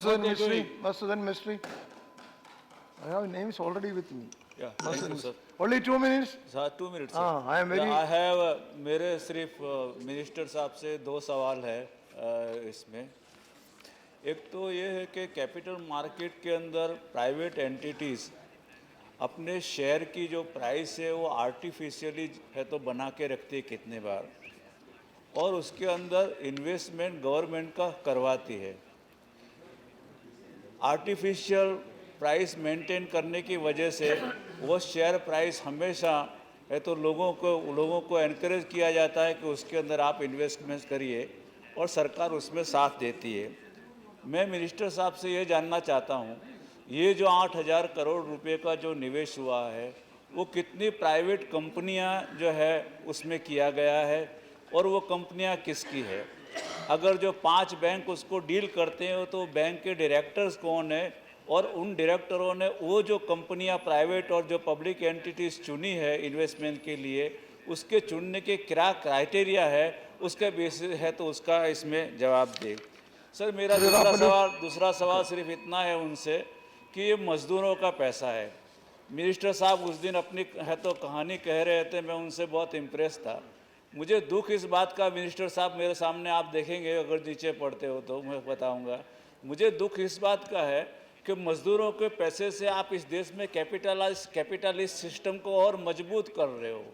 Masudan Mystery. I have names already with me. Yeah, thank you, sir. Only 2 minutes. Sir 2 minute sir. I am very. I have मेरे सिर्फ minister साहब से 2 सवाल है इसमें. एक तो ये है कि कैपिटल मार्केट के अंदर प्राइवेट एंटिटीज़ अपने शेयर की जो प्राइस है वो आर्टिफिशियली है तो बना के रखती है कितने बार, और उसके अंदर इन्वेस्टमेंट गवर्नमेंट का करवाती है. आर्टिफिशियल प्राइस मेंटेन करने की वजह से वो शेयर प्राइस हमेशा है तो लोगों को एनकरेज किया जाता है कि उसके अंदर आप इन्वेस्टमेंट करिए और सरकार उसमें साथ देती है. मैं मिनिस्टर साहब से ये जानना चाहता हूँ, ये जो 8,000 करोड़ रुपए का जो निवेश हुआ है वो कितनी प्राइवेट कंपनियाँ जो है उसमें किया गया है और वो कंपनियाँ किसकी है. अगर जो 5 बैंक उसको डील करते हैं तो बैंक के डायरेक्टर्स कौन है, और उन डायरेक्टरों ने वो जो कंपनियां प्राइवेट और जो पब्लिक एंटिटीज़ चुनी है इन्वेस्टमेंट के लिए उसके चुनने के क्या क्राइटेरिया है, उसके बेसिस है तो उसका इसमें जवाब दे. सर मेरा दूसरा सवाल सिर्फ इतना है उनसे कि ये मज़दूरों का पैसा है. मिनिस्टर साहब उस दिन अपनी है तो कहानी कह रहे थे, मैं उनसे बहुत इम्प्रेस था. मुझे दुख इस बात का, मिनिस्टर साहब मेरे सामने आप देखेंगे अगर नीचे पड़ते हो तो मैं बताऊंगा, मुझे दुख इस बात का है कि मज़दूरों के पैसे से आप इस देश में कैपिटलिस्ट सिस्टम को और मजबूत कर रहे हो.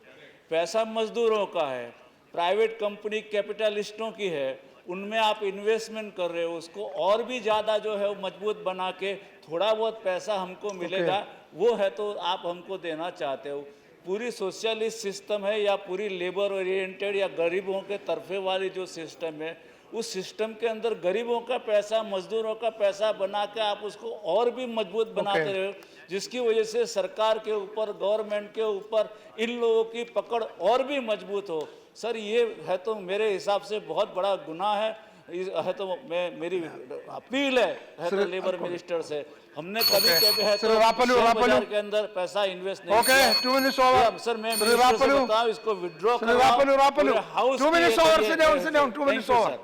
पैसा मज़दूरों का है, प्राइवेट कंपनी कैपिटलिस्टों की है, उनमें आप इन्वेस्टमेंट कर रहे हो, उसको और भी ज़्यादा जो है वो मजबूत बना के थोड़ा बहुत पैसा हमको मिलेगा वो है तो आप हमको देना चाहते हो. पूरी सोशलिस्ट सिस्टम है या पूरी लेबर ओरिएंटेड या गरीबों के तरफे वाली जो सिस्टम है, उस सिस्टम के अंदर गरीबों का पैसा मजदूरों का पैसा बना के आप उसको और भी मजबूत बनाते रहे हो, जिसकी वजह से सरकार के ऊपर गवर्नमेंट के ऊपर इन लोगों की पकड़ और भी मजबूत हो. सर ये है तो मेरे हिसाब से बहुत बड़ा गुनाह है तो मेरी अपील है तो लेबर मिनिस्टर से, हमने कभी है तो बाजार के अंदर पैसा इन्वेस्ट नहीं किया. 2 minutes over. सर मैं मिनिस्टर से बताऊं इसको विड्रॉ कराओ. 2 minutes over. Sit down. 2 minutes over.